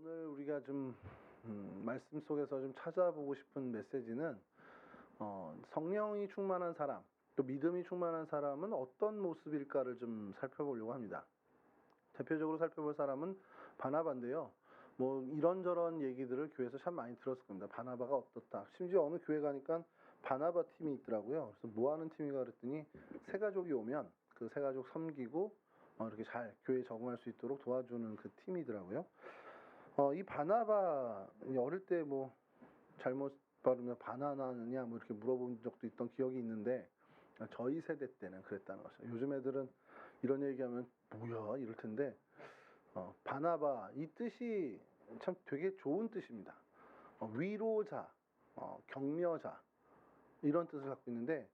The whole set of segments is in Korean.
오늘 우리가 좀 말씀 속에서 좀 찾아보고 싶은 메시지는 성령이 충만한 사람, 또 믿음이 충만한 사람은 어떤 모습일까를 좀 살펴보려고 합니다. 대표적으로 살펴볼 사람은 바나바인데요. 뭐 이런저런 얘기들을 교회에서 참 많이 들었을 겁니다. 바나바가 어떻다. 심지어 어느 교회 가니까 바나바 팀이 있더라고요. 그래서 뭐 하는 팀이가 그랬더니 새 가족이 오면 그 새 가족 섬기고 이렇게 잘 교회에 적응할 수 있도록 도와주는 그 팀이더라고요. 이 바나바 어릴 때 뭐 잘못 발음을 바나나느냐 뭐 이렇게 물어본 적도 있던 기억이 있는데 저희 세대 때는 그랬다는 거죠. 요즘 애들은 이런 얘기하면 뭐야 이럴 텐데 바나바 이 뜻이 참 되게 좋은 뜻입니다. 위로자, 격려자 이런 뜻을 갖고 있는데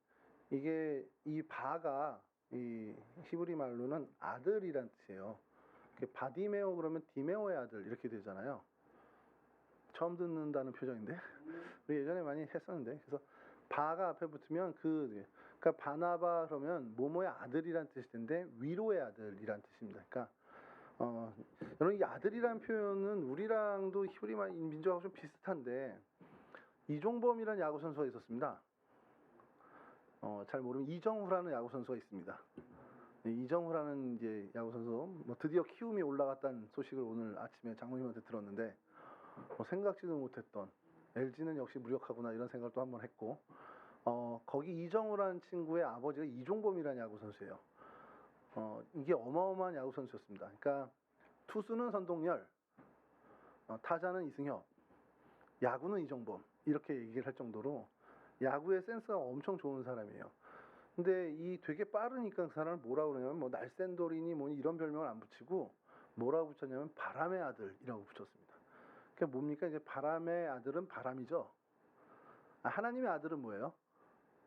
이게 이 바가 이 히브리 말로는 아들이란 뜻이에요. 바디메오 그러면 디메오의 아들 이렇게 되잖아요. 처음 듣는다는 표정인데 우리 예전에 많이 했었는데 그래서 바가 앞에 붙으면 그러니까 바나바 그러면 모모의 아들이란 뜻일 텐데 위로의 아들이란 뜻입니다. 그러니까 여러분 이 아들이란 표현은 우리랑도 히브리 민족하고 좀 비슷한데 이종범이라는 야구 선수가 있었습니다. 잘 모르면 이정후라는 야구 선수가 있습니다. 이정후라는 이제 야구 선수 뭐 드디어 키움이 올라갔다는 소식을 오늘 아침에 장모님한테 들었는데 생각지도 못했던 LG는 역시 무력하구나 이런 생각을 또 한 번 했고 거기 이정후라는 친구의 아버지가 이종범이라는 야구 선수예요. 이게 어마어마한 야구 선수였습니다. 그러니까 투수는 선동열, 타자는 이승엽, 야구는 이종범 이렇게 얘기를 할 정도로 야구의 센스가 엄청 좋은 사람이에요. 근데 이 되게 빠르니까 그 사람을 뭐라고 그러냐면 뭐 날쌘돌이니 뭐 이런 별명을 안 붙이고 뭐라고 붙였냐면 바람의 아들이라고 붙였습니다. 그게 뭡니까? 이제 바람의 아들은 바람이죠. 하나님의 아들은 뭐예요?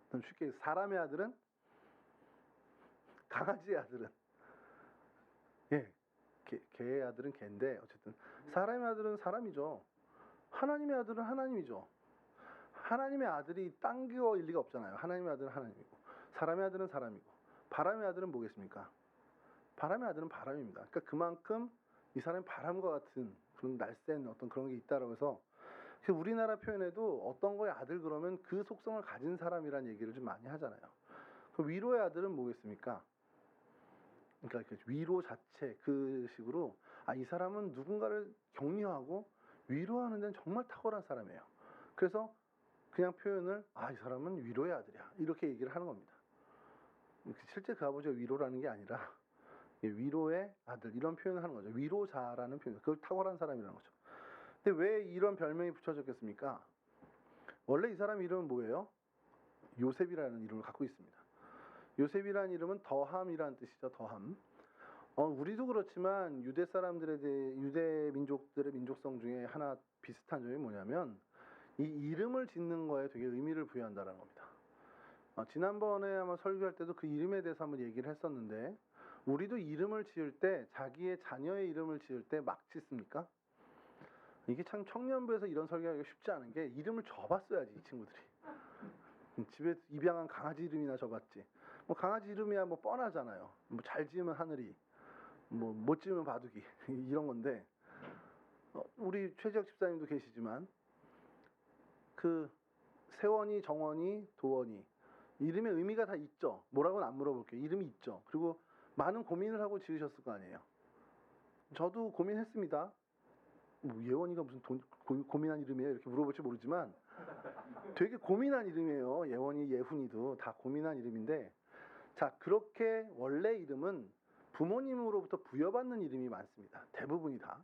그럼 쉽게 사람의 아들은 강아지의 아들은 개의 아들은 개인데 어쨌든 사람의 아들은 사람이죠. 하나님의 아들은 하나님이죠. 하나님의 아들이 딴거일 리가 없잖아요. 하나님의 아들은 하나님이고 사람의 아들은 사람이고 바람의 아들은 뭐겠습니까? 바람의 아들은 바람입니다. 그러니까 그만큼 이 사람이 바람과 같은 그런 날쌘 어떤 그런 게 있다라고 해서 우리나라 표현에도 어떤 거의 아들 그러면 그 속성을 가진 사람이라는 얘기를 좀 많이 하잖아요. 그 위로의 아들은 뭐겠습니까? 그러니까 위로 자체 그 식으로 이 사람은 누군가를 격려하고 위로하는 데는 정말 탁월한 사람이에요. 그래서 그냥 표현을 이 사람은 위로의 아들이야 이렇게 얘기를 하는 겁니다. 실제 그 아버지가 위로라는 게 아니라 위로의 아들 이런 표현을 하는 거죠. 위로자라는 표현, 그걸 탁월한 사람이라는 거죠. 근데 왜 이런 별명이 붙여졌겠습니까? 원래 이 사람 이름은 뭐예요? 요셉이라는 이름을 갖고 있습니다. 요셉이라는 이름은 더함이라는 뜻이죠. 더함. 우리도 그렇지만 유대 사람들에 대해 유대 민족들의 민족성 중에 하나 비슷한 점이 뭐냐면 이 이름을 짓는 거에 되게 의미를 부여한다는 겁니다. 지난번에 아마 설교할 때도 그 이름에 대해서 한번 얘기를 했었는데 우리도 이름을 지을 때 자기의 자녀의 이름을 지을 때 막 짓습니까? 이게 참 청년부에서 이런 설교하기가 쉽지 않은 게 이름을 줘봤어야지 이 친구들이. 집에 입양한 강아지 이름이나 줘봤지. 뭐 강아지 이름이야 뭐 뻔하잖아요. 뭐 잘 지으면 하늘이, 뭐 못 지으면 바둑이 이런 건데 우리 최지혁 집사님도 계시지만 그 세원이, 정원이, 도원이 이름의 의미가 다 있죠. 뭐라고는 안 물어볼게요. 이름이 있죠. 그리고 많은 고민을 하고 지으셨을 거 아니에요. 저도 고민했습니다. 뭐 예원이가 무슨 고민한 이름이에요? 이렇게 물어볼지 모르지만 되게 고민한 이름이에요. 예원이, 예훈이도 다 고민한 이름인데 자 그렇게 원래 이름은 부모님으로부터 부여받는 이름이 많습니다. 대부분이 다.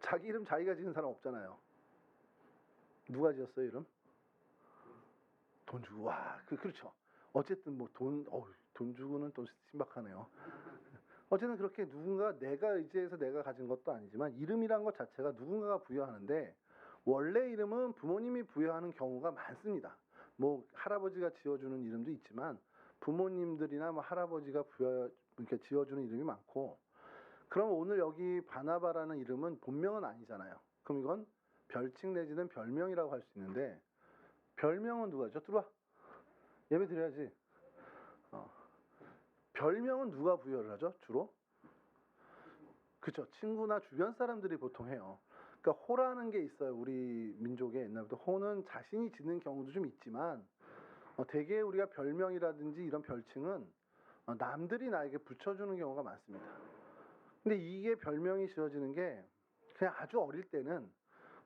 자기 이름 자기가 지은 사람 없잖아요. 누가 지었어요 이름? 돈 주고 그렇죠. 어쨌든 뭐 돈 주고는 또 신박하네요. 어쨌든 그렇게 누군가 내가 의지해서 내가 가진 것도 아니지만 이름이란 것 자체가 누군가가 부여하는데 원래 이름은 부모님이 부여하는 경우가 많습니다. 뭐 할아버지가 지어주는 이름도 있지만 부모님들이나 뭐 할아버지가 이렇게 지어주는 이름이 많고 그럼 오늘 여기 바나바라는 이름은 본명은 아니잖아요. 그럼 이건 별칭 내지는 별명이라고 할 수 있는데 별명은 누가 죠? 들어와. 예배 드려야지. 별명은 누가 부여를 하죠? 주로? 그쵸. 친구나 주변 사람들이 보통 해요. 그러니까 호라는 게 있어요. 우리 민족에 옛날부터 호는 자신이 짓는 경우도 좀 있지만 대개 우리가 별명이라든지 이런 별칭은 남들이 나에게 붙여주는 경우가 많습니다. 근데 이게 별명이 지어지는 게 그냥 아주 어릴 때는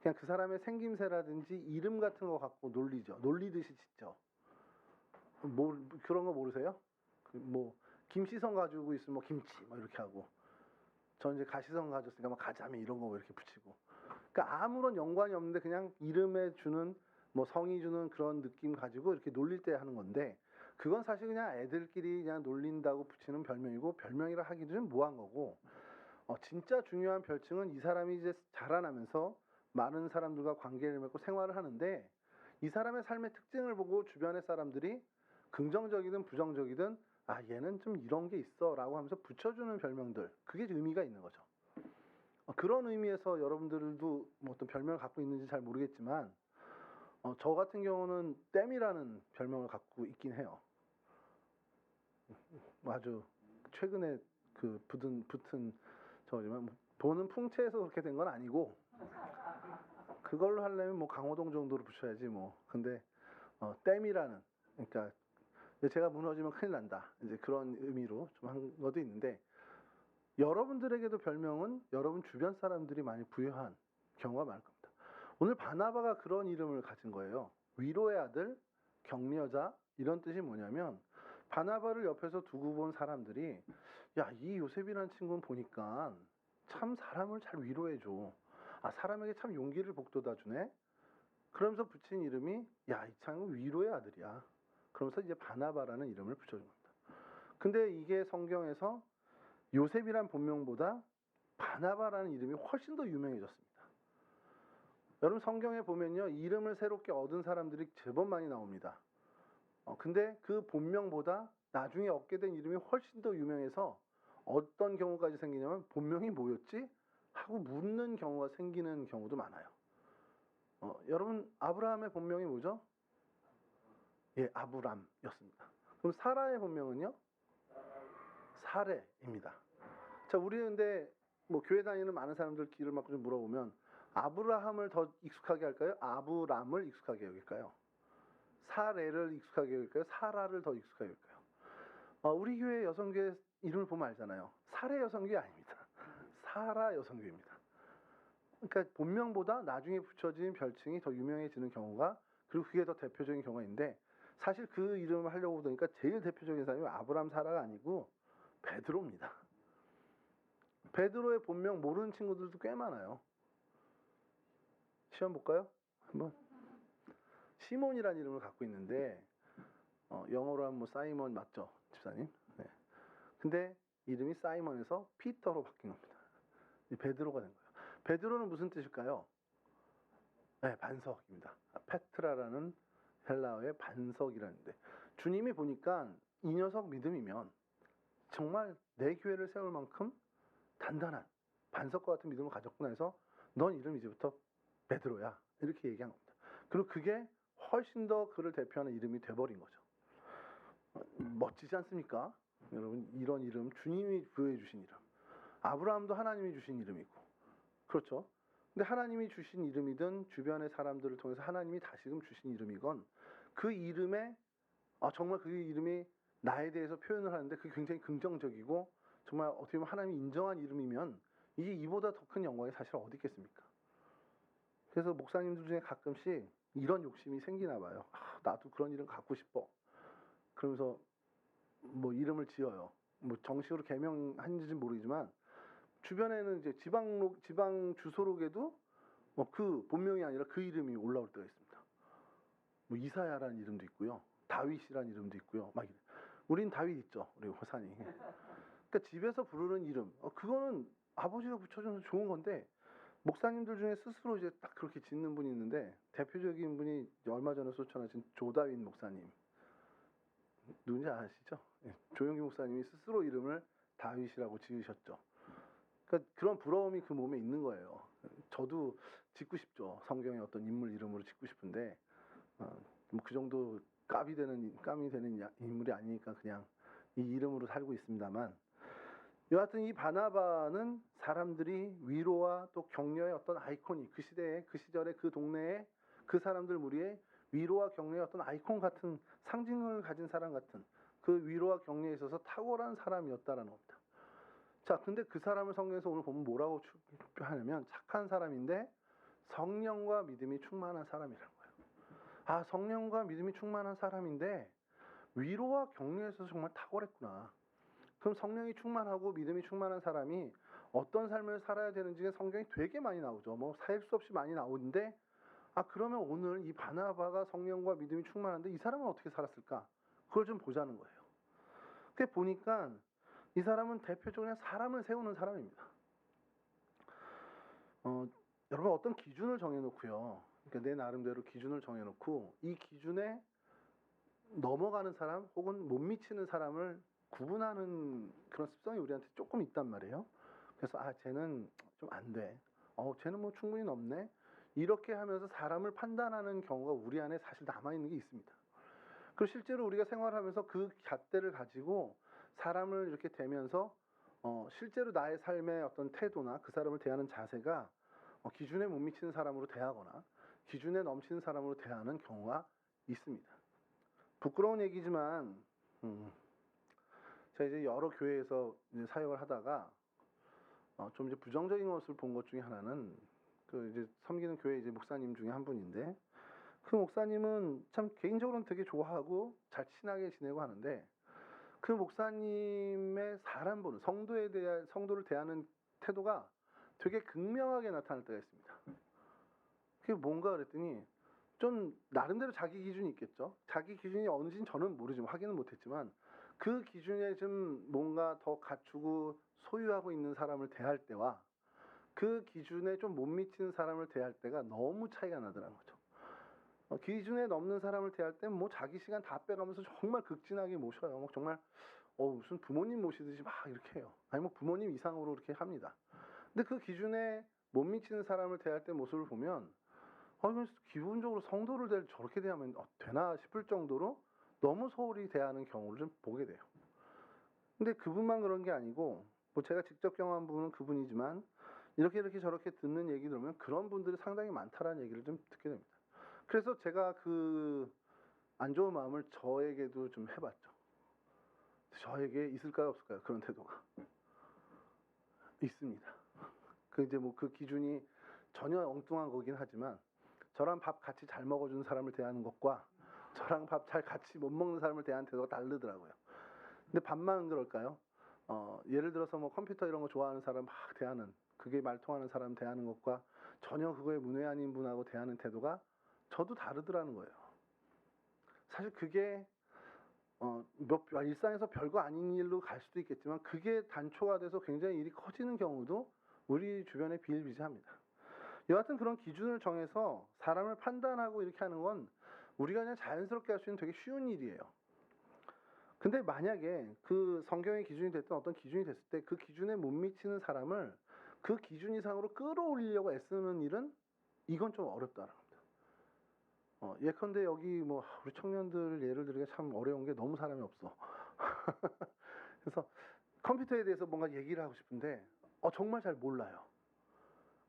그냥 그 사람의 생김새라든지 이름 같은 거 갖고 놀리죠. 놀리듯이 짓죠. 뭐 그런 거 모르세요? 뭐 김시성 가지고 있으면 뭐 김치 막 이렇게 하고, 전 이제 가시성 가졌으니까 막 가자미 이런 거 이렇게 붙이고. 그러니까 아무런 연관이 없는데 그냥 이름에 주는 뭐 성이 주는 그런 느낌 가지고 이렇게 놀릴 때 하는 건데, 그건 사실 그냥 애들끼리 그냥 놀린다고 붙이는 별명이고 별명이라 하기도 좀 뭐한 거고, 진짜 중요한 별칭은 이 사람이 이제 자라나면서 많은 사람들과 관계를 맺고 생활을 하는데 이 사람의 삶의 특징을 보고 주변의 사람들이 긍정적이든 부정적이든 얘는 좀 이런 게 있어 라고 하면서 붙여주는 별명들, 그게 의미가 있는 거죠. 그런 의미에서 여러분들도 뭐 어떤 별명을 갖고 있는지 잘 모르겠지만 저 같은 경우는 댐이라는 별명을 갖고 있긴 해요. 아주 최근에 그 붙은 저지만 뭐 보는 풍채에서 그렇게 된 건 아니고, 그걸로 하려면 뭐 강호동 정도로 붙여야지 뭐. 근데 댐이라는, 그러니까 제가 무너지면 큰일 난다, 이제 그런 의미로 좀 한 것도 있는데, 여러분들에게도 별명은 여러분 주변 사람들이 많이 부여한 경우가 많을 겁니다. 오늘 바나바가 그런 이름을 가진 거예요. 위로의 아들, 격려자, 이런 뜻이 뭐냐면, 바나바를 옆에서 두고 본 사람들이 야, 이 요셉이라는 친구는 보니까 참 사람을 잘 위로해줘. 사람에게 참 용기를 북돋아 주네. 그러면서 붙인 이름이 야, 이 친구는 위로의 아들이야. 그러면서 이제 바나바라는 이름을 붙여줍니다. 근데 이게 성경에서 요셉이란 본명보다 바나바라는 이름이 훨씬 더 유명해졌습니다. 여러분 성경에 보면요, 이름을 새롭게 얻은 사람들이 제법 많이 나옵니다. 근데 그 본명보다 나중에 얻게 된 이름이 훨씬 더 유명해서 어떤 경우까지 생기냐면 본명이 뭐였지? 하고 묻는 경우가 생기는 경우도 많아요. 여러분 아브라함의 본명이 뭐죠? 예, 아브람이었습니다. 그럼 사라의 본명은요? 사레입니다. 자, 우리 근데 뭐 교회 다니는 많은 사람들 길을 막고 좀 물어보면 아브라함을 더 익숙하게 할까요? 아브람을 익숙하게 여길까요? 사레를 익숙하게 여길까요? 사라를 더 익숙하게 여길까요? 우리 교회 여성교회 이름을 보면 알잖아요. 사레 여성교회 아닙니다. 사라 여성교회입니다. 그러니까 본명보다 나중에 붙여진 별칭이 더 유명해지는 경우가, 그리고 그게 더 대표적인 경우가 있는데, 사실 그 이름을 하려고 보니까 제일 대표적인 사람이 아브람 사라가 아니고 베드로입니다. 베드로의 본명 모르는 친구들도 꽤 많아요. 시험 볼까요? 한번. 시몬이라는 이름을 갖고 있는데 영어로 하면 뭐 사이먼 맞죠, 집사님? 네. 근데 이름이 사이먼에서 피터로 바뀐 겁니다. 베드로가 된 거예요. 베드로는 무슨 뜻일까요? 네, 반석입니다. 페트라라는 헬라어의 반석이라는데, 주님이 보니까 이 녀석 믿음이면 정말 내 교회를 세울 만큼 단단한 반석과 같은 믿음을 가졌구나 해서 넌 이름 이제부터 베드로야, 이렇게 얘기한 겁니다. 그리고 그게 훨씬 더 그를 대표하는 이름이 돼버린 거죠. 멋지지 않습니까? 여러분, 이런 이름 주님이 부여해 주신 이름. 아브라함도 하나님이 주신 이름이고, 그렇죠? 근데 하나님이 주신 이름이든 주변의 사람들을 통해서 하나님이 다시금 주신 이름이건, 그 이름에 정말 그 이름이 나에 대해서 표현을 하는데 그게 굉장히 긍정적이고 정말 어떻게 보면 하나님이 인정한 이름이면 이게 이보다 더 큰 영광이 사실 어디 있겠습니까? 그래서 목사님들 중에 가끔씩 이런 욕심이 생기나 봐요. 나도 그런 이름 갖고 싶어. 그러면서 뭐 이름을 지어요. 뭐 정식으로 개명한지는 모르지만 주변에는 이제 지방 주소록에도 그 본명이 아니라 그 이름이 올라올 때가 있습니다. 뭐 이사야라는 이름도 있고요, 다윗이라는 이름도 있고요. 막 이래. 우린 다윗 있죠, 우리 호산이. 그러니까 집에서 부르는 이름, 그거는 아버지가 붙여주면 좋은 건데, 목사님들 중에 스스로 이제 딱 그렇게 짓는 분이 있는데, 대표적인 분이 얼마 전에 소천하신 조다윈 목사님. 누군지 아시죠? 조용기 목사님이 스스로 이름을 다윗이라고 지으셨죠. 그러니까 그런 부러움이 그 몸에 있는 거예요. 저도 짓고 싶죠. 성경의 어떤 인물 이름으로 짓고 싶은데 뭐 그 정도 감이 되는 인물이 아니니까 그냥 이 이름으로 살고 있습니다만, 여하튼 이 바나바는 사람들이 위로와 또 격려의 어떤 아이콘이 그 시대에 그 시절에 그 동네에 그 사람들 무리에 위로와 격려의 어떤 아이콘 같은 상징을 가진 사람 같은 그 위로와 격려에 있어서 탁월한 사람이었다라는 겁니다. 자, 근데 그 사람을 성경에서 오늘 보면 뭐라고 하냐면 착한 사람인데 성령과 믿음이 충만한 사람이라는 거예요. 아, 성령과 믿음이 충만한 사람인데 위로와 격려에 있어서 정말 탁월했구나. 그럼 성령이 충만하고 믿음이 충만한 사람이 어떤 삶을 살아야 되는지가 성경이 되게 많이 나오죠. 뭐 살 수 없이 많이 나오는데 아, 그러면 오늘 이 바나바가 성령과 믿음이 충만한데 이 사람은 어떻게 살았을까? 그걸 좀 보자는 거예요. 그게 보니까 이 사람은 대표적으로 사람을 세우는 사람입니다. 여러분 어떤 기준을 정해놓고요. 그러니까 내 나름대로 기준을 정해놓고 이 기준에 넘어가는 사람 혹은 못 미치는 사람을 구분하는 그런 습성이 우리한테 조금 있단 말이에요. 그래서 아, 쟤는 좀 안 돼. 쟤는 뭐 충분히 넘네. 이렇게 하면서 사람을 판단하는 경우가 우리 안에 사실 남아있는 게 있습니다. 그리고 실제로 우리가 생활하면서 그 잣대를 가지고 사람을 이렇게 대면서 실제로 나의 삶의 어떤 태도나 그 사람을 대하는 자세가 기준에 못 미치는 사람으로 대하거나 기준에 넘치는 사람으로 대하는 경우가 있습니다. 부끄러운 얘기지만 제가 이제 여러 교회에서 이제 사역을 하다가 좀 이제 부정적인 것을 본 것 중에 하나는 그 이제 섬기는 교회 이제 목사님 중에 한 분인데 그 목사님은 참 개인적으로는 되게 좋아하고 잘 친하게 지내고 하는데 그 목사님의 사람 보는 성도를 대하는 태도가 되게 극명하게 나타날 때가 있습니다. 그게 뭔가 그랬더니 좀 나름대로 자기 기준이 있겠죠. 자기 기준이 어느지는 저는 모르지만 확인은 못했지만 그 기준에 좀 뭔가 더 갖추고 소유하고 있는 사람을 대할 때와 그 기준에 좀 못 미치는 사람을 대할 때가 너무 차이가 나더라는 거죠. 기준에 넘는 사람을 대할 때는 뭐 자기 시간 다 빼가면서 정말 극진하게 모셔요. 뭐 정말 무슨 부모님 모시듯이 막 이렇게 해요. 아니 뭐 부모님 이상으로 이렇게 합니다. 근데 그 기준에 못 미치는 사람을 대할 때 모습을 보면 기본적으로 성도를 저렇게 대하면 되나 싶을 정도로 너무 소홀히 대하는 경우를 좀 보게 돼요. 근데 그분만 그런 게 아니고 뭐 제가 직접 경험한 분은 그분이지만 이렇게 저렇게 듣는 얘기 들으면 그런 분들이 상당히 많다라는 얘기를 좀 듣게 됩니다. 그래서 제가 그 안 좋은 마음을 저에게도 좀 해봤죠. 저에게 있을까요, 없을까요? 그런 태도가 있습니다. 그 이제 뭐 그 기준이 전혀 엉뚱한 거긴 하지만 저랑 밥 같이 잘 먹어주는 사람을 대하는 것과 저랑 밥 잘 같이 못 먹는 사람을 대하는 태도가 다르더라고요. 근데 반만 그럴까요? 예를 들어서 뭐 컴퓨터 이런 거 좋아하는 사람 막 대하는 그게 말통하는 사람 대하는 것과 전혀 그거에 문외한인 분하고 대하는 태도가 저도 다르더라는 거예요. 사실 그게 일상에서 별거 아닌 일로 갈 수도 있겠지만 그게 단초가 돼서 굉장히 일이 커지는 경우도 우리 주변에 비일비재합니다. 여하튼 그런 기준을 정해서 사람을 판단하고 이렇게 하는 건 우리가 그냥 자연스럽게 할 수 있는 되게 쉬운 일이에요. 근데 만약에 그 성경의 기준이 됐던 어떤 기준이 됐을 때 그 기준에 못 미치는 사람을 그 기준 이상으로 끌어올리려고 애쓰는 일은 이건 좀 어렵다는 겁니다. 예컨대 여기 뭐 우리 청년들 예를 들기가 참 어려운 게 너무 사람이 없어. 그래서 컴퓨터에 대해서 뭔가 얘기를 하고 싶은데 정말 잘 몰라요.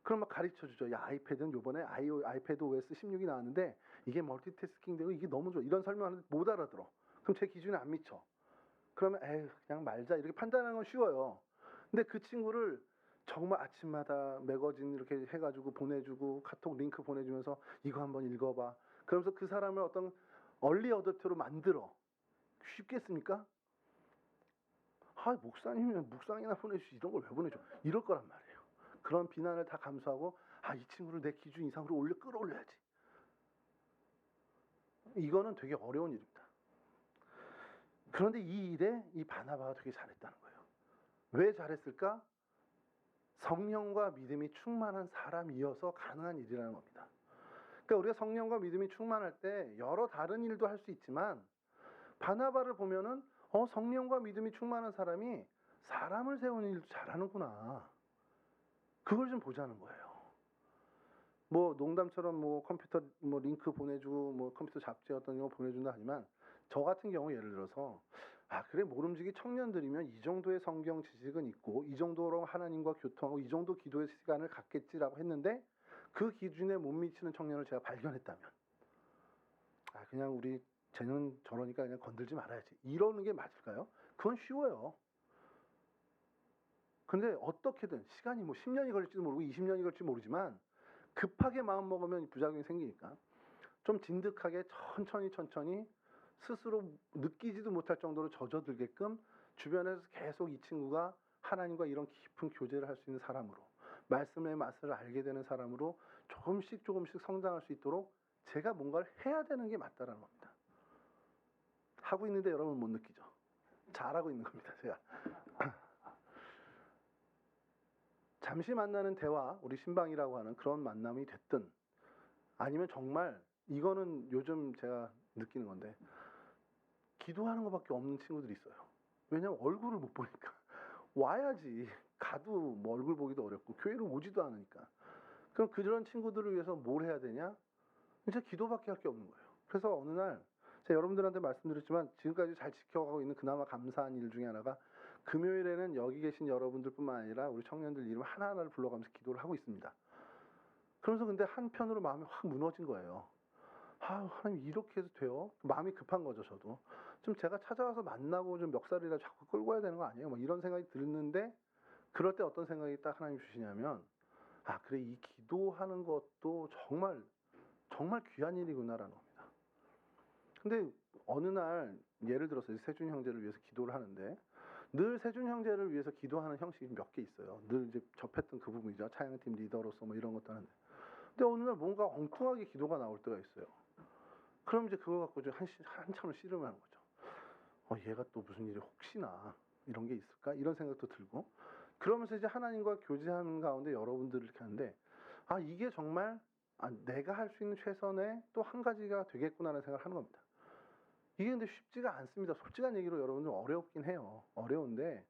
그럼 막 가르쳐 주죠. 야, 아이패드는 요번에 아이패드 OS 16이 나왔는데 이게 멀티태스킹 되고 이게 너무 좋아. 이런 설명하는데 못 알아들어. 그럼 제 기준에 안 미쳐. 그러면 에휴 그냥 말자 이렇게 판단하는 건 쉬워요. 근데 그 친구를 정말 아침마다 매거진 이렇게 해가지고 보내주고 카톡 링크 보내주면서 이거 한번 읽어봐. 그러면서 그 사람을 어떤 얼리 어댑터로 만들어. 쉽겠습니까? 아, 목사님이면 묵상이나 보내주지 이런 걸 왜 보내줘? 이럴 거란 말이에요. 그런 비난을 다 감수하고 이 친구를 내 기준 이상으로 끌어올려야지. 이거는 되게 어려운 일입니다. 그런데 이 일에 이 바나바가 되게 잘했다는 거예요. 왜 잘했을까? 성령과 믿음이 충만한 사람이어서 가능한 일이라는 겁니다. 그러니까 우리가 성령과 믿음이 충만할 때 여러 다른 일도 할 수 있지만 바나바를 보면은 성령과 믿음이 충만한 사람이 사람을 세우는 일도 잘하는구나. 그걸 좀 보자는 거예요. 뭐 농담처럼 뭐 컴퓨터 뭐 링크 보내주고 뭐 컴퓨터 잡지 어떤 거 보내준다 하지만 저 같은 경우 예를 들어서 아, 그래, 모름지기 청년들이면 이 정도의 성경 지식은 있고 이 정도로 하나님과 교통하고 이 정도 기도의 시간을 갖겠지라고 했는데 그 기준에 못 미치는 청년을 제가 발견했다면, 아, 그냥 우리 쟤는 저러니까 그냥 건들지 말아야지, 이러는 게 맞을까요? 그건 쉬워요. 근데 어떻게든 시간이 뭐 10년이 걸릴지도 모르고 20년이 걸릴지 모르지만 급하게 마음 먹으면 부작용이 생기니까 좀 진득하게 천천히 스스로 느끼지도 못할 정도로 젖어들게끔 주변에서 계속 이 친구가 하나님과 이런 깊은 교제를 할 수 있는 사람으로, 말씀의 맛을 알게 되는 사람으로 조금씩 성장할 수 있도록 제가 뭔가를 해야 되는 게 맞다라는 겁니다. 하고 있는데 여러분 못 느끼죠? 잘하고 있는 겁니다, 제가. 잠시 만나는 대화, 우리 신방이라고 하는 그런 만남이 됐든, 아니면 정말 이거는 요즘 제가 느끼는 건데 기도하는 것밖에 없는 친구들이 있어요. 왜냐면 얼굴을 못 보니까. 와야지. 가도 뭐 얼굴 보기도 어렵고 교회를 오지도 않으니까. 그럼 그런 친구들을 위해서 뭘 해야 되냐? 진짜 기도밖에 할 게 없는 거예요. 그래서 어느 날 제가 여러분들한테 말씀드렸지만 지금까지 잘 지켜가고 있는 그나마 감사한 일 중에 하나가, 금요일에는 여기 계신 여러분들뿐만 아니라 우리 청년들 이름 하나하나를 불러가면서 기도를 하고 있습니다. 그러면서 근데 한편으로 마음이 확 무너진 거예요. 아, 하나님 이렇게 해도 돼요? 마음이 급한 거죠, 저도. 좀 제가 찾아와서 만나고 좀 멱살이라도 자꾸 끌고 와야 되는 거 아니에요? 뭐 이런 생각이 드는데, 그럴 때 어떤 생각이 딱 하나님 주시냐면, 아, 그래, 이 기도하는 것도 정말 귀한 일이구나라는 겁니다. 근데 어느 날 예를 들어서 세준 형제를 위해서 기도를 하는데, 늘 세준 형제를 위해서 기도하는 형식이 몇 개 있어요. 늘 이제 접했던 그 부분이죠. 찬양팀 리더로서 뭐 이런 것도 하는데. 근데 어느 날 뭔가 엉뚱하게 기도가 나올 때가 있어요. 그럼 이제 그걸 갖고 좀 한참을 씨름하는 거죠. 얘가 또 무슨 일이 혹시나 이런 게 있을까? 이런 생각도 들고, 그러면서 이제 하나님과 교제하는 가운데 여러분들을 이렇게 하는데, 아, 이게 정말 내가 할 수 있는 최선의 또 한 가지가 되겠구나라는 생각을 하는 겁니다. 이게 근데 쉽지가 않습니다. 솔직한 얘기로 여러분들 어렵긴 해요. 어려운데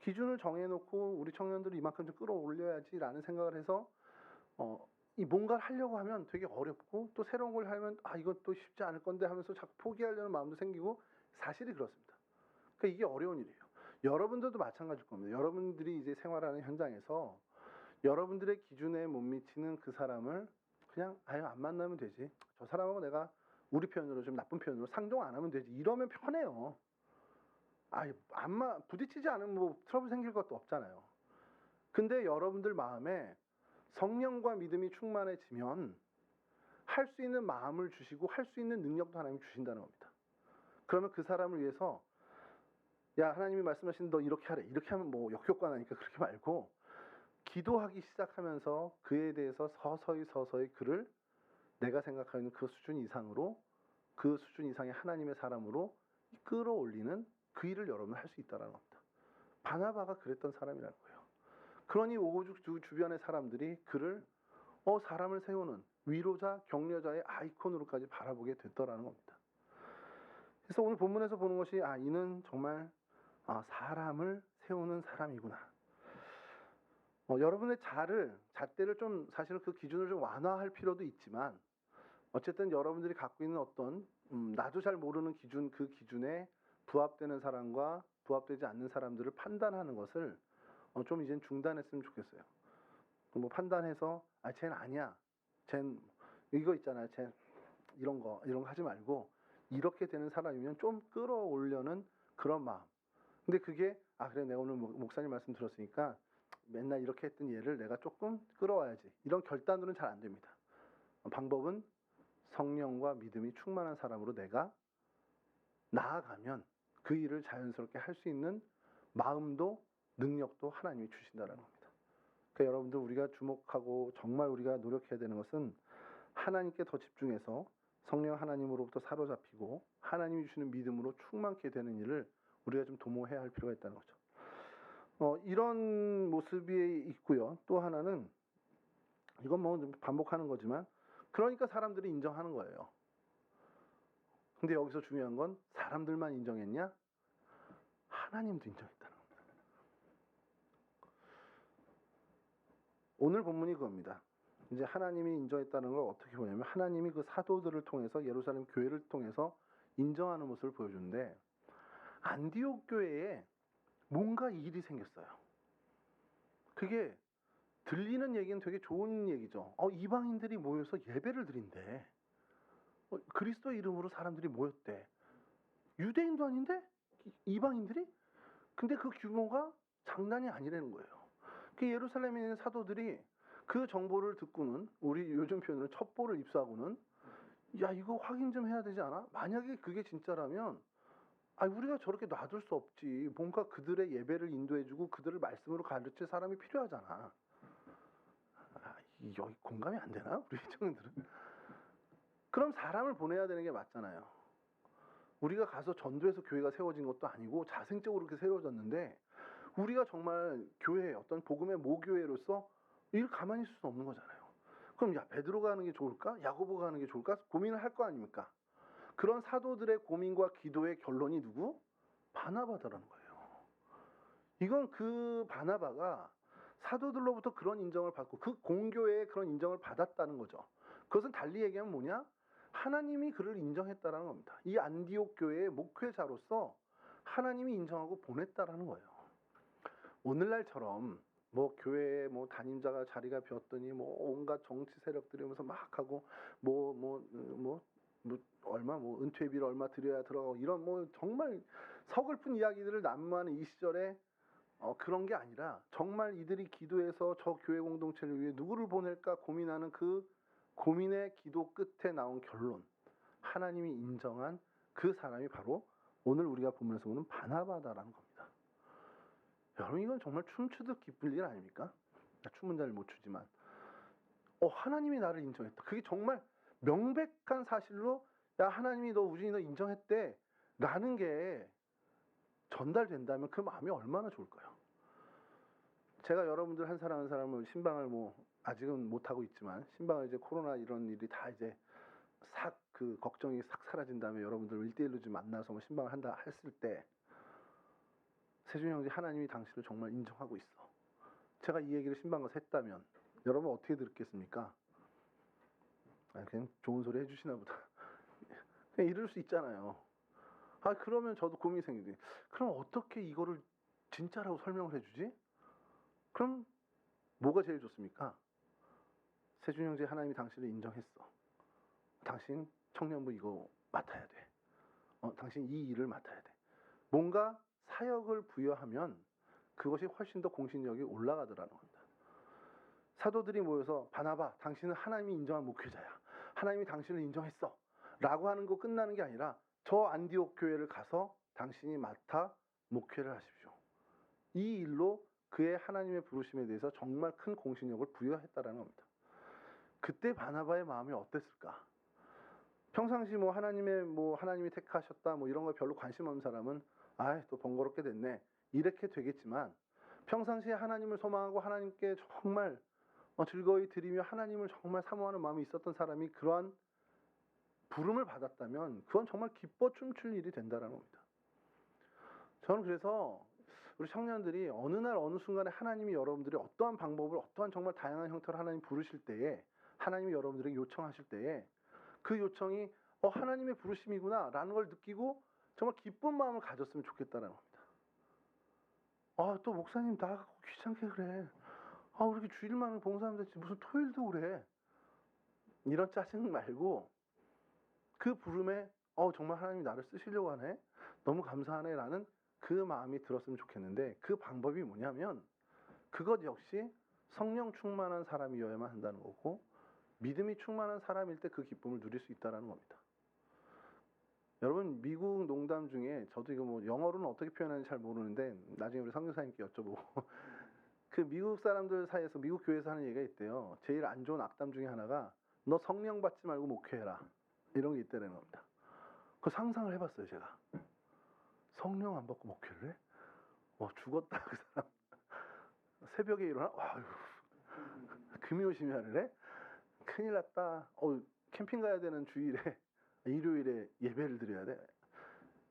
기준을 정해놓고 우리 청년들을 이만큼 좀 끌어올려야지라는 생각을 해서 이 뭔가를 하려고 하면 되게 어렵고, 또 새로운 걸 하면 아, 이것도 쉽지 않을 건데 하면서 자꾸 포기하려는 마음도 생기고, 사실이 그렇습니다. 그러니까 이게 어려운 일이에요. 여러분들도 마찬가지일 겁니다. 여러분들이 이제 생활하는 현장에서 여러분들의 기준에 못 미치는 그 사람을 그냥 아유, 안 만나면 되지, 저 사람하고 내가 우리 표현으로 좀 나쁜 표현으로 상종 안 하면 되지, 이러면 편해요. 아유, 부딪히지 않으면 뭐 트러블 생길 것도 없잖아요. 근데 여러분들 마음에 성령과 믿음이 충만해지면 할 수 있는 마음을 주시고 할 수 있는 능력도 하나님이 주신다는 겁니다. 그러면 그 사람을 위해서 야, 하나님이 말씀하신 너 이렇게 하래, 이렇게 하면 뭐 역효과 나니까 그렇게 말고, 기도하기 시작하면서 그에 대해서 서서히 그를 내가 생각하는 그 수준 이상으로, 그 수준 이상의 하나님의 사람으로 끌어올리는 그 일을 여러분 할 수 있다는 겁니다. 바나바가 그랬던 사람이라는 거예요. 그러니 오직 주변의 사람들이 그를 사람을 세우는 위로자, 격려자의 아이콘으로까지 바라보게 됐더라는 겁니다. 그래서 오늘 본문에서 보는 것이 이는 정말 사람을 세우는 사람이구나. 여러분의 잣대를 좀 사실은 그 기준을 좀 완화할 필요도 있지만, 어쨌든 여러분들이 갖고 있는 어떤 나도 잘 모르는 기준, 그 기준에 부합되는 사람과 부합되지 않는 사람들을 판단하는 것을 좀 이젠 중단했으면 좋겠어요. 뭐 판단해서 쟤는 아니야, 쟤는 이거 있잖아요, 쟤 이런 거 하지 말고, 이렇게 되는 사람이면 좀 끌어올려는 그런 마음. 근데 그게 그래, 내가 오늘 목사님 말씀 들었으니까 맨날 이렇게 했던 얘를 내가 조금 끌어와야지, 이런 결단으로는 잘 안 됩니다. 방법은 성령과 믿음이 충만한 사람으로 내가 나아가면 그 일을 자연스럽게 할 수 있는 마음도 능력도 하나님이 주신다는 겁니다. 그러니까 여러분들, 우리가 주목하고 정말 우리가 노력해야 되는 것은 하나님께 더 집중해서 성령 하나님으로부터 사로잡히고 하나님이 주시는 믿음으로 충만케 되는 일을 우리가 좀 도모해야 할 필요가 있다는 거죠. 이런 모습이 있고요. 또 하나는, 이건 뭐 반복하는 거지만, 그러니까 사람들이 인정하는 거예요. 근데 여기서 중요한 건 사람들만 인정했냐? 하나님도 인정했다는 겁니다. 오늘 본문이 그겁니다. 이제 하나님이 인정했다는 걸 어떻게 보냐면, 하나님이 그 사도들을 통해서 예루살렘 교회를 통해서 인정하는 모습을 보여주는데, 안디옥 교회에 뭔가 일이 생겼어요. 그게 들리는 얘기는 되게 좋은 얘기죠. 이방인들이 모여서 예배를 드린대. 그리스도 이름으로 사람들이 모였대. 유대인도 아닌데 이방인들이? 근데 그 규모가 장난이 아니라는 거예요. 그 예루살렘에 있는 사도들이 그 정보를 듣고는, 우리 요즘 표현으로 첩보를 입수하고는, 야, 이거 확인 좀 해야 되지 않아? 만약에 그게 진짜라면 우리가 저렇게 놔둘 수 없지. 뭔가 그들의 예배를 인도해주고 그들을 말씀으로 가르칠 사람이 필요하잖아. 여기 공감이 안 되나? 우리 청년들은. 그럼 사람을 보내야 되는 게 맞잖아요. 우리가 가서 전도해서 교회가 세워진 것도 아니고 자생적으로 그렇게 세워졌는데, 우리가 정말 교회, 어떤 복음의 모교회로서 이를 가만히 있을 수 없는 거잖아요. 그럼 베드로가 하는 게 좋을까? 야고보가 하는 게 좋을까? 고민을 할 거 아닙니까? 그런 사도들의 고민과 기도의 결론이 누구? 바나바다라는 거예요. 이건 그 바나바가 사도들로부터 그런 인정을 받고 그 공교회에 그런 인정을 받았다는 거죠. 그것은 달리 얘기하면 뭐냐? 하나님이 그를 인정했다라는 겁니다. 이 안디옥 교회의 목회자로서 하나님이 인정하고 보냈다라는 거예요. 오늘날처럼 뭐 교회에 뭐 담임자가 자리가 비었더니 뭐 온갖 정치 세력들이 오면서 막 하고 얼마 은퇴비를 얼마 드려야 들어가고 이런 정말 서글픈 이야기들을 난무하는 이 시절에 그런 게 아니라 정말 이들이 기도해서 저 교회 공동체를 위해 누구를 보낼까 고민하는 그 고민의 기도 끝에 나온 결론, 하나님이 인정한 그 사람이 바로 오늘 우리가 본문에서 보는 바나바다라는 겁니다. 여러분, 이건 정말 춤추듯 기쁠 일 아닙니까? 춤은 잘 못 추지만 하나님이 나를 인정했다. 그게 정말 명백한 사실로 하나님이 우진이 너 인정했대 라는 게 전달된다면 그 마음이 얼마나 좋을까요? 제가 여러분들 한 사람 한 사람을 신방을 아직은 못하고 있지만, 신방을 이제 코로나 이런 일이 다 이제 그 걱정이 싹 사라진 다음에 여러분들 1대1로 좀 만나서 신방을 한다 했을 때, 세준이 형제, 하나님이 당신을 정말 인정하고 있어. 제가 이 얘기를 신방 가서 했다면 여러분 어떻게 들었겠습니까? 그냥 좋은 소리 해주시나 보다. 그냥 이럴 수 있잖아요. 그러면 저도 고민이 생기지. 그럼 어떻게 이거를 진짜라고 설명을 해주지? 그럼 뭐가 제일 좋습니까? 세준 형제, 하나님이 당신을 인정했어. 당신 청년부 이거 맡아야 돼. 당신 이 일을 맡아야 돼. 뭔가 사역을 부여하면 그것이 훨씬 더 공신력이 올라가더라는 겁니다. 사도들이 모여서 바나바, 당신은 하나님이 인정한 목회자야. 하나님이 당신을 인정했어. 라고 하는 거 끝나는 게 아니라 저 안디옥 교회를 가서 당신이 맡아 목회를 하십시오. 이 일로 그의 하나님의 부르심에 대해서 정말 큰 공신력을 부여했다라는 겁니다. 그때 바나바의 마음이 어땠을까? 평상시 하나님이 택하셨다 이런 거 별로 관심 없는 사람은 또 번거롭게 됐네 이렇게 되겠지만, 평상시에 하나님을 소망하고 하나님께 정말 즐거이 드리며 하나님을 정말 사모하는 마음이 있었던 사람이 그러한 부름을 받았다면 그건 정말 기뻐 춤출 일이 된다는 겁니다. 저는 그래서 우리 청년들이 어느 날 어느 순간에 하나님이 여러분들이 어떠한 방법을, 어떠한 정말 다양한 형태로 하나님 부르실 때에, 하나님이 여러분들에게 요청하실 때에 그 요청이 하나님의 부르심이구나 라는 걸 느끼고 정말 기쁜 마음을 가졌으면 좋겠다는 겁니다. 또 목사님 나가고 귀찮게 그래. 왜 이렇게 주일만 봉사하면 되지 무슨 토요일도 그래. 이런 짜증 말고 그 부름에 정말 하나님이 나를 쓰시려고 하네, 너무 감사하네 라는 그 마음이 들었으면 좋겠는데, 그 방법이 뭐냐면 그것 역시 성령 충만한 사람이어야만 한다는 거고, 믿음이 충만한 사람일 때 그 기쁨을 누릴 수 있다는 겁니다. 여러분, 미국 농담 중에, 저도 이거 영어로는 어떻게 표현하는지 잘 모르는데 나중에 우리 선교사님께 여쭤보고 그 미국 사람들 사이에서, 미국 교회에서 하는 얘기가 있대요. 제일 안 좋은 악담 중에 하나가 너 성령 받지 말고 목회해라, 이런 게 있다는 겁니다. 그 상상을 해봤어요. 제가 성령 안 받고 목회를 해? 죽었다 그 사람. 새벽에 일어나 금요심이 하늘에 큰일 났다. 캠핑 가야 되는 주일에 일요일에 예배를 드려야 돼.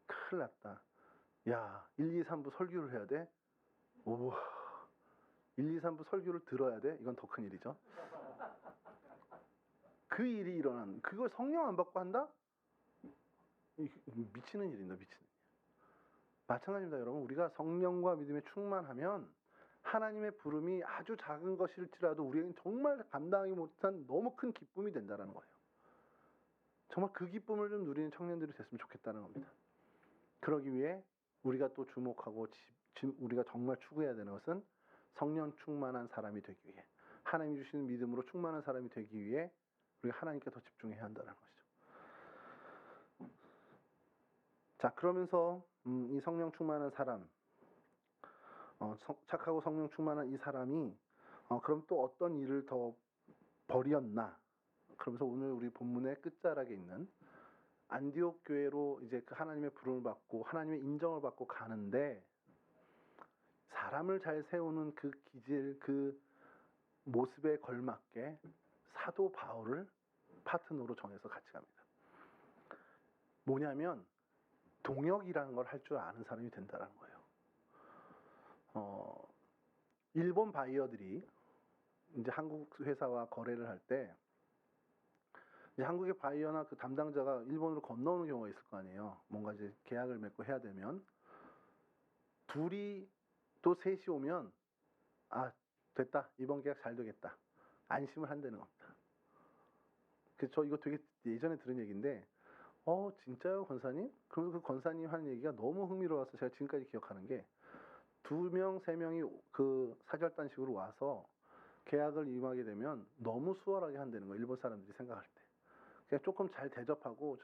큰일 났다. 1, 2, 3부 설교를 해야 돼. 1, 2, 3부 설교를 들어야 돼. 이건 더 큰 일이죠. 그 일이 일어난, 그걸 성령 안 받고 한다? 미치는 일입니다. 미치는 일. 마찬가지입니다, 여러분. 우리가 성령과 믿음에 충만하면 하나님의 부름이 아주 작은 것일지라도 우리에겐 정말 감당하기 못한 너무 큰 기쁨이 된다는 거예요. 정말 그 기쁨을 좀 누리는 청년들이 됐으면 좋겠다는 겁니다. 그러기 위해 우리가 또 주목하고 우리가 정말 추구해야 되는 것은 성령 충만한 사람이 되기 위해, 하나님이 주시는 믿음으로 충만한 사람이 되기 위해 우리가 하나님께 더 집중해야 한다는 것이죠. 자, 그러면서 이 성령 충만한 사람, 착하고 성령 충만한 이 사람이 그럼 또 어떤 일을 더 벌였나? 그러면서 오늘 우리 본문의 끝자락에 있는 안디옥 교회로 이제 그 하나님의 부름을 받고 하나님의 인정을 받고 가는데, 사람을 잘 세우는 그 기질, 그 모습에 걸맞게 사도 바울을 파트너로 정해서 같이 갑니다. 뭐냐면 동역이라는 걸 할 줄 아는 사람이 된다는 거예요. 일본 바이어들이 이제 한국 회사와 거래를 할 때 이제 한국의 바이어나 그 담당자가 일본으로 건너오는 경우가 있을 거 아니에요. 뭔가 이제 계약을 맺고 해야 되면 둘이 또 셋이 오면 아, 됐다, 이번 계약 잘 되겠다, 안심을 한다는 겁니다. 그래서 저 이거 되게 예전에 들은 얘기인데 진짜요, 권사님? 그러면서 그 권사님 하는 얘기가 너무 흥미로워서 제가 지금까지 기억하는 게, 2명, 3명이 그 사절단식으로 와서 계약을 임하게 되면 너무 수월하게 한다는 거예요, 일본 사람들이 생각할 때. 그냥 조금 잘 대접하고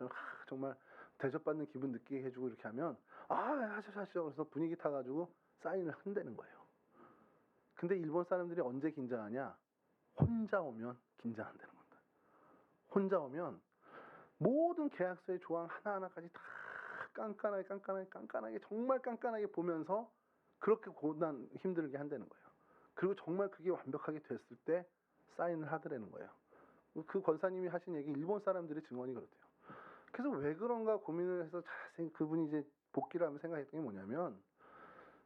정말 대접받는 기분 느끼게 해주고 이렇게 하면 하시죠. 그래서 분위기 타가지고 사인을 한다는 거예요. 근데 일본 사람들이 언제 긴장하냐? 혼자 오면 긴장한다는 겁니다. 혼자 오면 모든 계약서의 조항 하나하나까지 다 깐깐하게 정말 깐깐하게 보면서 그렇게 고난 힘들게 한다는 거예요. 그리고 정말 그게 완벽하게 됐을 때 사인을 하더라는 거예요. 그 권사님이 하신 얘기 일본 사람들의 증언이 그렇대요. 그래서 왜 그런가 고민을 해서 자세히 그분이 이제 복귀를 하면 생각했던 게 뭐냐면,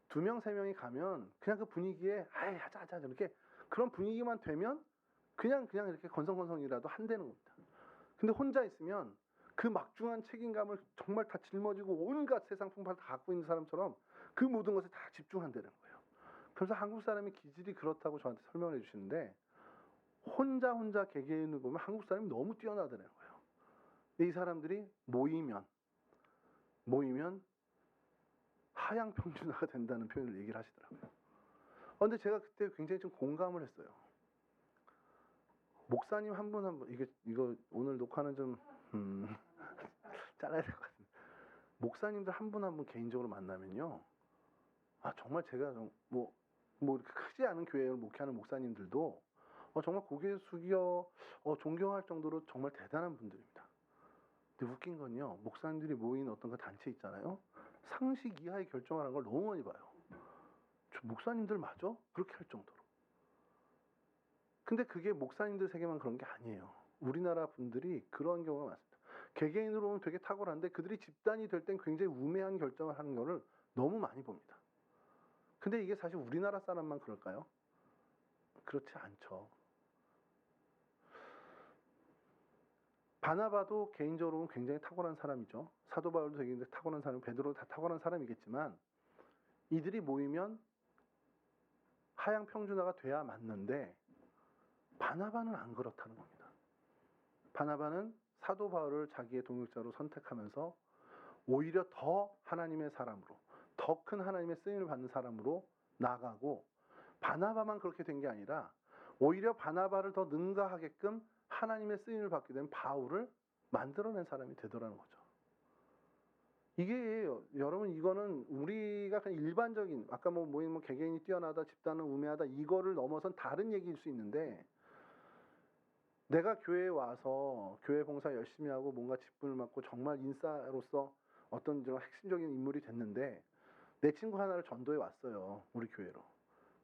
2명, 3명이 가면 그냥 그 분위기에 하자 이렇게 그런 분위기만 되면 그냥 이렇게 건성건성이라도 한다는 겁니다. 근데 혼자 있으면 그 막중한 책임감을 정말 다 짊어지고 온갖 세상 풍파를 다 갖고 있는 사람처럼 그 모든 것에 다 집중한다는 거예요. 그래서 한국 사람의 기질이 그렇다고 저한테 설명을 해주시는데, 혼자 개개인을 보면 한국 사람이 너무 뛰어나더라는 거예요. 이 사람들이 모이면 하향 평준화가 된다는 표현을 얘기를 하시더라고요. 근데 제가 그때 굉장히 좀 공감을 했어요. 목사님 한 분 이거 오늘 녹화는 좀 잘라야 될 것 같은데, 목사님들 한 분 개인적으로 만나면요, 정말 제가 뭐 이렇게 크지 않은 교회를 목회하는 목사님들도 정말 고개 숙여 존경할 정도로 정말 대단한 분들입니다. 근데 웃긴 건요, 목사님들이 모인 어떤 그 단체 있잖아요, 상식 이하의 결정을 하는 걸 너무 많이 봐요. 저 목사님들 맞아? 그렇게 할 정도로. 근데 그게 목사님들 세계만 그런 게 아니에요. 우리나라 분들이 그런 경우가 많습니다. 개개인으로 보면 되게 탁월한데 그들이 집단이 될 땐 굉장히 우매한 결정을 하는 거를 너무 많이 봅니다. 근데 이게 사실 우리나라 사람만 그럴까요? 그렇지 않죠. 바나바도 개인적으로 보면 굉장히 탁월한 사람이죠. 사도 바울도 되게 탁월한 사람, 베드로도 다 탁월한 사람이겠지만, 이들이 모이면 하향 평준화가 돼야 맞는데 바나바는 안 그렇다는 겁니다. 바나바는 사도 바울을 자기의 동역자로 선택하면서 오히려 더 하나님의 사람으로, 더 큰 하나님의 쓰임을 받는 사람으로 나가고, 바나바만 그렇게 된 게 아니라 오히려 바나바를 더 능가하게끔 하나님의 쓰임을 받게 된 바울을 만들어낸 사람이 되더라는 거죠. 이게 여러분, 이거는 우리가 그냥 일반적인 아까 모임 개개인이 뛰어나다, 집단은 우매하다, 이거를 넘어선 다른 얘기일 수 있는데, 내가 교회에 와서 교회 봉사 열심히 하고 뭔가 직분을 맡고 정말 인싸로서 어떤 이런 핵심적인 인물이 됐는데, 내 친구 하나를 전도해 왔어요, 우리 교회로.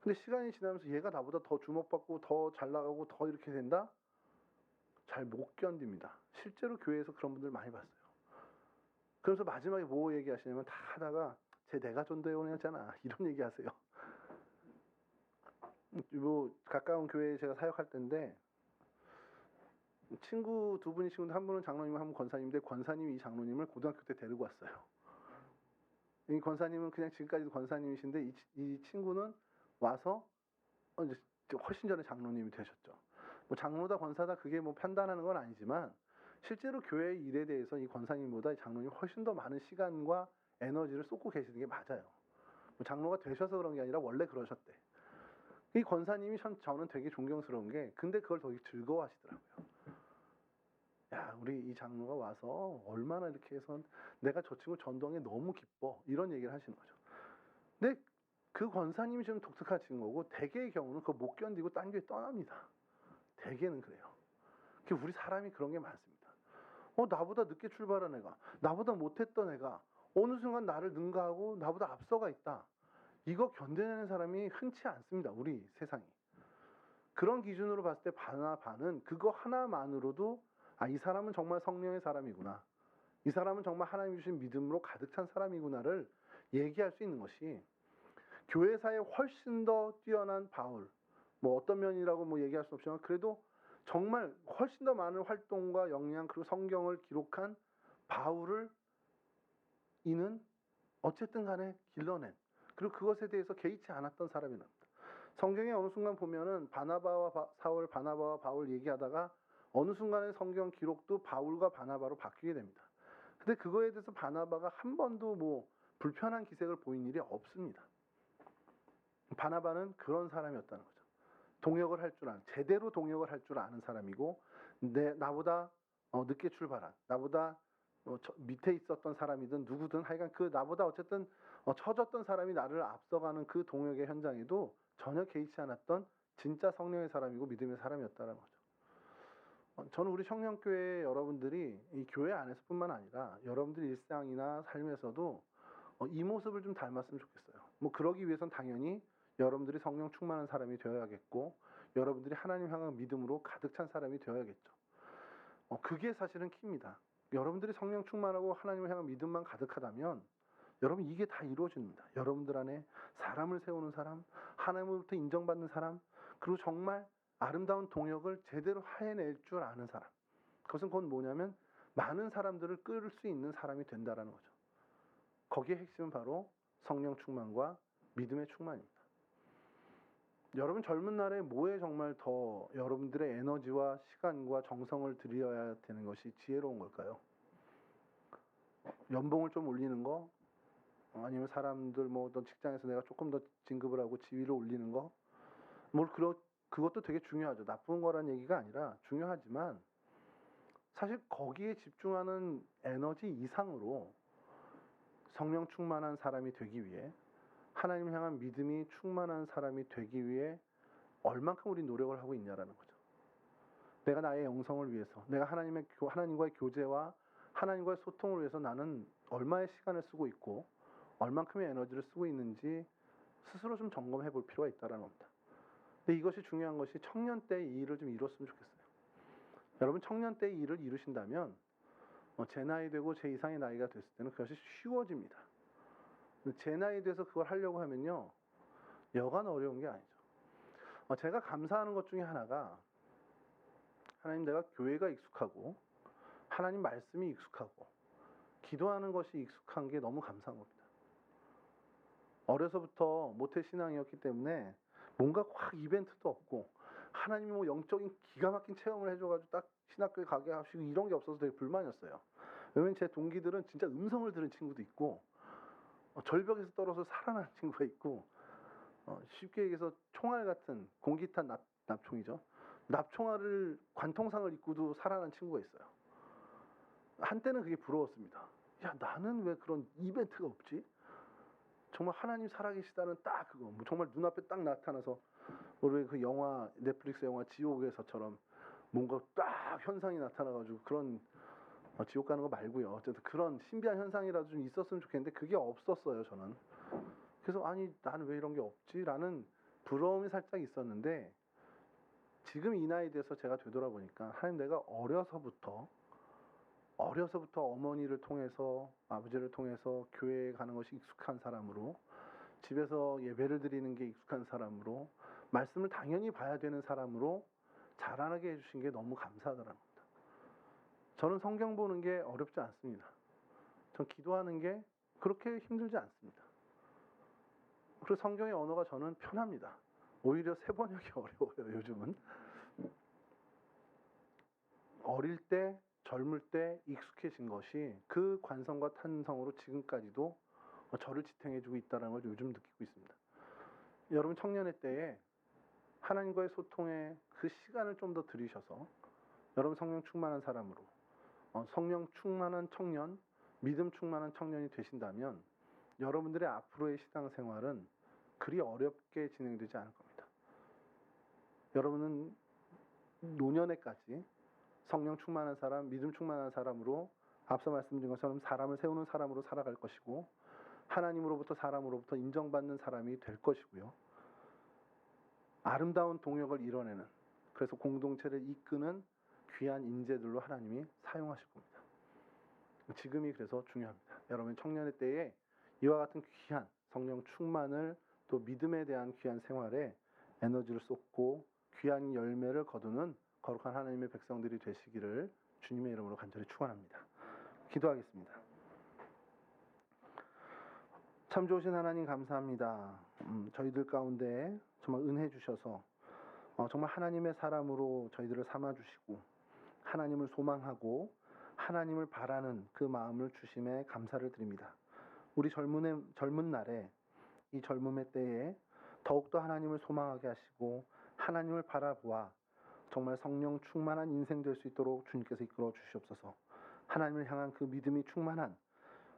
근데 시간이 지나면서 얘가 나보다 더 주목받고 더 잘 나가고 더 이렇게 된다? 잘 못 견딥니다. 실제로 교회에서 그런 분들 많이 봤어요. 그래서 마지막에 뭐 얘기하시냐면, 다 하다가 내가 전도해 오냐잖아, 이런 얘기 하세요. 가까운 교회에 제가 사역할 때인데, 친구 2분이 친구인데, 한 분은 장로님, 한 분은 권사님인데, 권사님이 이 장로님을 고등학교 때 데리고 왔어요. 이 권사님은 그냥 지금까지도 권사님이신데 이 친구는 와서 이제 훨씬 전에 장로님이 되셨죠. 뭐 장로다 권사다 그게 뭐 판단하는 건 아니지만 실제로 교회 일에 대해서 이 권사님보다 이 장로님이 훨씬 더 많은 시간과 에너지를 쏟고 계시는 게 맞아요. 뭐 장로가 되셔서 그런 게 아니라 원래 그러셨대. 이 권사님이 저는 되게 존경스러운 게 근데 그걸 되게 즐거워하시더라고요. 야, 우리 이 장로가 와서 얼마나 이렇게 해서 내가 저 친구 전도하는 게 너무 기뻐 이런 얘기를 하시는 거죠. 근데 그 권사님이 좀 독특하신 거고 대개의 경우는 그거 못 견디고 딴 교회 떠납니다. 대개는 그래요. 우리 사람이 그런 게 많습니다. 나보다 늦게 출발한 애가, 나보다 못했던 애가 어느 순간 나를 능가하고 나보다 앞서가 있다. 이거 견뎌내는 사람이 흔치 않습니다. 우리 세상이. 그런 기준으로 봤을 때 바나바는 그거 하나만으로도 이 사람은 정말 성령의 사람이구나. 이 사람은 정말 하나님 주신 믿음으로 가득 찬 사람이구나를 얘기할 수 있는 것이 교회사에 훨씬 더 뛰어난 바울, 뭐 어떤 면이라고 뭐 얘기할 수 없지만 그래도 정말 훨씬 더 많은 활동과 역량 그리고 성경을 기록한 바울을 이는 어쨌든 간에 길러낸 그리고 그것에 대해서 개의치 않았던 사람이랍니다. 성경에 어느 순간 보면은 바나바와 사울, 바나바와 바울 얘기하다가 어느 순간에 성경 기록도 바울과 바나바로 바뀌게 됩니다. 근데 그거에 대해서 바나바가 한 번도 뭐 불편한 기색을 보인 일이 없습니다. 바나바는 그런 사람이었다는 거죠. 동역을 할 줄 아는, 제대로 동역을 할 줄 아는 사람이고, 나보다 늦게 출발한, 나보다 밑에 있었던 사람이든 누구든 하여간 그 나보다 어쨌든 처졌던 사람이 나를 앞서가는 그 동역의 현장에도 전혀 개의치 않았던 진짜 성령의 사람이고 믿음의 사람이었다는 거죠. 저는 우리 청년교회 여러분들이 이 교회 안에서뿐만 아니라 여러분들 일상이나 삶에서도 이 모습을 좀 닮았으면 좋겠어요. 뭐 그러기 위해선 당연히 여러분들이 성령 충만한 사람이 되어야겠고 여러분들이 하나님 향한 믿음으로 가득 찬 사람이 되어야겠죠. 그게 사실은 키입니다. 여러분들이 성령 충만하고 하나님을 향한 믿음만 가득하다면 여러분 이게 다 이루어집니다. 여러분들 안에 사람을 세우는 사람, 하나님으로부터 인정받는 사람, 그리고 정말 아름다운 동역을 제대로 해낼 줄 아는 사람. 그것은 곧 뭐냐면 많은 사람들을 끌 수 있는 사람이 된다라는 거죠. 거기에 핵심은 바로 성령 충만과 믿음의 충만입니다. 여러분 젊은 날에 뭐에 정말 더 여러분들의 에너지와 시간과 정성을 들여야 되는 것이 지혜로운 걸까요? 연봉을 좀 올리는 거? 아니면 사람들 뭐 어떤 직장에서 내가 조금 더 진급을 하고 지위를 올리는 거? 그것도 되게 중요하죠. 나쁜 거란 얘기가 아니라 중요하지만 사실 거기에 집중하는 에너지 이상으로 성령 충만한 사람이 되기 위해 하나님 향한 믿음이 충만한 사람이 되기 위해 얼만큼 우리 노력을 하고 있냐라는 거죠. 내가 나의 영성을 위해서, 내가 하나님과의 교제와 하나님과의 소통을 위해서 나는 얼마의 시간을 쓰고 있고 얼만큼의 에너지를 쓰고 있는지 스스로 좀 점검해 볼 필요가 있다는 겁니다. 근데 이것이 중요한 것이 청년 때 이 일을 좀 이뤘으면 좋겠어요. 여러분 청년 때 이 일을 이루신다면 제 나이 되고 제 이상의 나이가 됐을 때는 그것이 쉬워집니다. 제 나이 돼서 그걸 하려고 하면요 여간 어려운 게 아니죠. 제가 감사하는 것 중에 하나가 하나님 내가 교회가 익숙하고 하나님 말씀이 익숙하고 기도하는 것이 익숙한 게 너무 감사한 겁니다. 어려서부터 모태신앙이었기 때문에 뭔가 확 이벤트도 없고 하나님이 뭐 영적인 기가 막힌 체험을 해줘가지고 딱 신학교에 가게 하시고 이런 게 없어서 되게 불만이었어요. 왜냐면 제 동기들은 진짜 음성을 들은 친구도 있고 절벽에서 떨어져 살아난 친구가 있고 쉽게 얘기해서 총알 같은 공기탄 납총이죠. 납총알을 관통상을 입고도 살아난 친구가 있어요. 한때는 그게 부러웠습니다. 야 나는 왜 그런 이벤트가 없지? 정말 하나님 살아계시다는 딱 그거 뭐 정말 눈앞에 딱 나타나서 우리 그 영화 넷플릭스 영화 지옥에서처럼 뭔가 딱 현상이 나타나가지고 그런 지옥 가는 거 말고요. 어쨌든 그런 신비한 현상이라도 좀 있었으면 좋겠는데 그게 없었어요 저는. 그래서 아니 나는 왜 이런 게 없지라는 부러움이 살짝 있었는데 지금 이 나이 돼서 제가 되돌아보니까 하나님 내가 어려서부터 어머니를 통해서 아버지를 통해서 교회에 가는 것이 익숙한 사람으로 집에서 예배를 드리는 게 익숙한 사람으로 말씀을 당연히 봐야 되는 사람으로 자라나게 해주신 게 너무 감사하더라는 겁니다. 저는 성경 보는 게 어렵지 않습니다. 전 기도하는 게 그렇게 힘들지 않습니다. 그래서 성경의 언어가 저는 편합니다. 오히려 새 번역이 어려워요, 요즘은. 어릴 때, 젊을 때 익숙해진 것이 그 관성과 탄성으로 지금까지도 저를 지탱해주고 있다는 걸 요즘 느끼고 있습니다. 여러분 청년의 때에 하나님과의 소통에 그 시간을 좀 더 들이셔서 여러분 성령 충만한 사람으로 성령 충만한 청년, 믿음 충만한 청년이 되신다면 여러분들의 앞으로의 신앙생활은 그리 어렵게 진행되지 않을 겁니다. 여러분은 노년에까지 성령 충만한 사람, 믿음 충만한 사람으로 앞서 말씀드린 것처럼 사람을 세우는 사람으로 살아갈 것이고 하나님으로부터 사람으로부터 인정받는 사람이 될 것이고요. 아름다운 동역을 이뤄내는, 그래서 공동체를 이끄는 귀한 인재들로 하나님이 사용하실 겁니다. 지금이 그래서 중요합니다. 여러분 청년의 때에 이와 같은 귀한 성령 충만을 또 믿음에 대한 귀한 생활에 에너지를 쏟고 귀한 열매를 거두는 거룩한 하나님의 백성들이 되시기를 주님의 이름으로 간절히 축원합니다. 기도하겠습니다. 참 좋으신 하나님 감사합니다. 저희들 가운데 정말 은혜 주셔서 정말 하나님의 사람으로 저희들을 삼아주시고 하나님을 소망하고 하나님을 바라는 그 마음을 주심에 감사를 드립니다. 우리 젊은 날에 이 젊음의 때에 더욱더 하나님을 소망하게 하시고 하나님을 바라보아 정말 성령 충만한 인생 될 수 있도록 주님께서 이끌어 주시옵소서. 하나님을 향한 그 믿음이 충만한,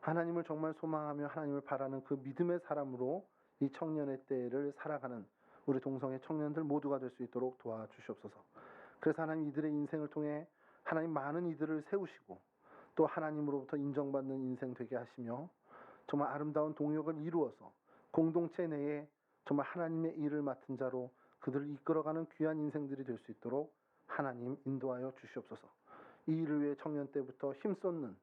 하나님을 정말 소망하며 하나님을 바라는 그 믿음의 사람으로 이 청년의 때를 살아가는 우리 동성의 청년들 모두가 될 수 있도록 도와주시옵소서. 그래서 하나님 이들의 인생을 통해 하나님 많은 이들을 세우시고 또 하나님으로부터 인정받는 인생 되게 하시며 정말 아름다운 동역을 이루어서 공동체 내에 정말 하나님의 일을 맡은 자로 그들을 이끌어가는 귀한 인생들이 될 수 있도록 하나님 인도하여 주시옵소서. 이 일을 위해 청년 때부터 힘쏟는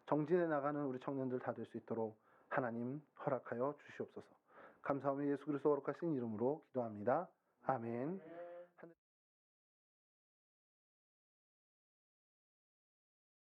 정진해 나가는 우리 청년들 다 될 수 있도록 하나님 허락하여 주시옵소서. 감사하며 예수 그리스도 거룩하신 이름으로 기도합니다. 아멘.